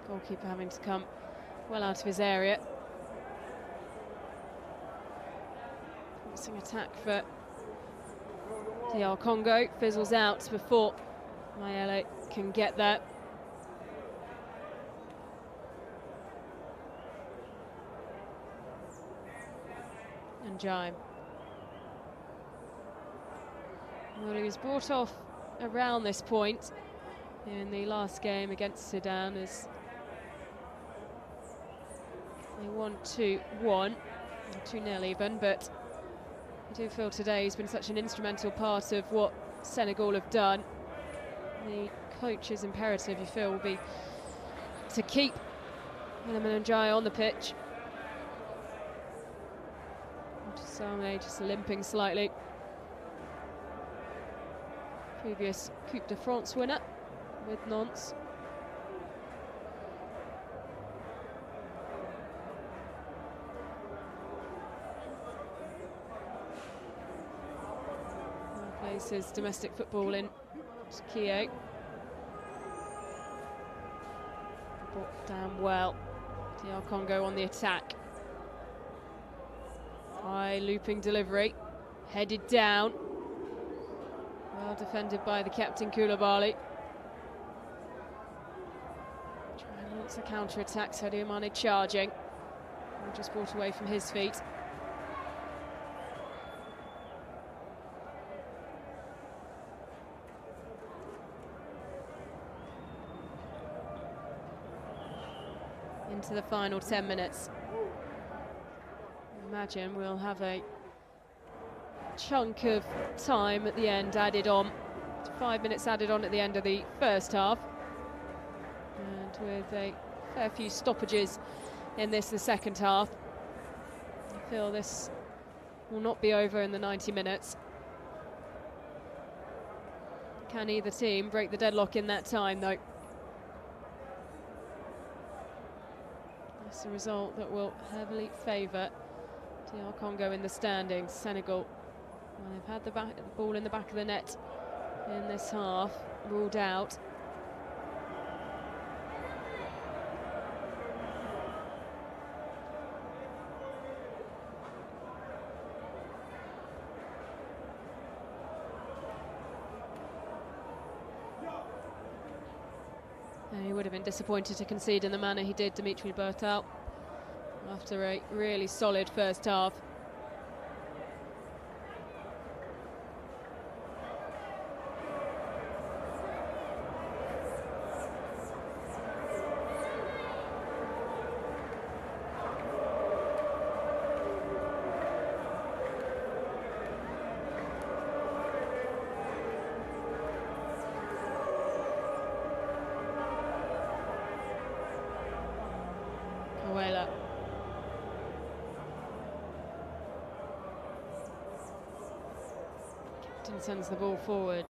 Goalkeeper having to come well out of his area. Promising attack for DR Congo. Fizzles out before Mayele can get there. And Jaime. Well, he was brought off around this point in the last game against Sudan as they won 2-1, or 2-0 even, but I do feel today he's been such an instrumental part of what Senegal have done. The coach's imperative, you feel, will be to keep Iliman Ndiaye on the pitch. Same just limping slightly. Previous Coupe de France winner with Nantes. Plays his domestic football in Kiev. Brought down well. DR Congo on the attack. High looping delivery, headed down. Well defended by the captain Koulibaly. Trying lots of counter-attacks, Sadio Mane charging. Just brought away from his feet. Into the final 10 minutes. Imagine we'll have a chunk of time at the end added on. 5 minutes added on at the end of the first half. And with a fair few stoppages in the second half. I feel this will not be over in the 90 minutes. Can either team break the deadlock in that time, though? That's a result that will heavily favour DR Congo in the standings. Senegal, well, they've had the ball in the back of the net in this half, ruled out. And he would have been disappointed to concede in the manner he did, Dimitri Bertal, after a really solid first half. Sends the ball forward.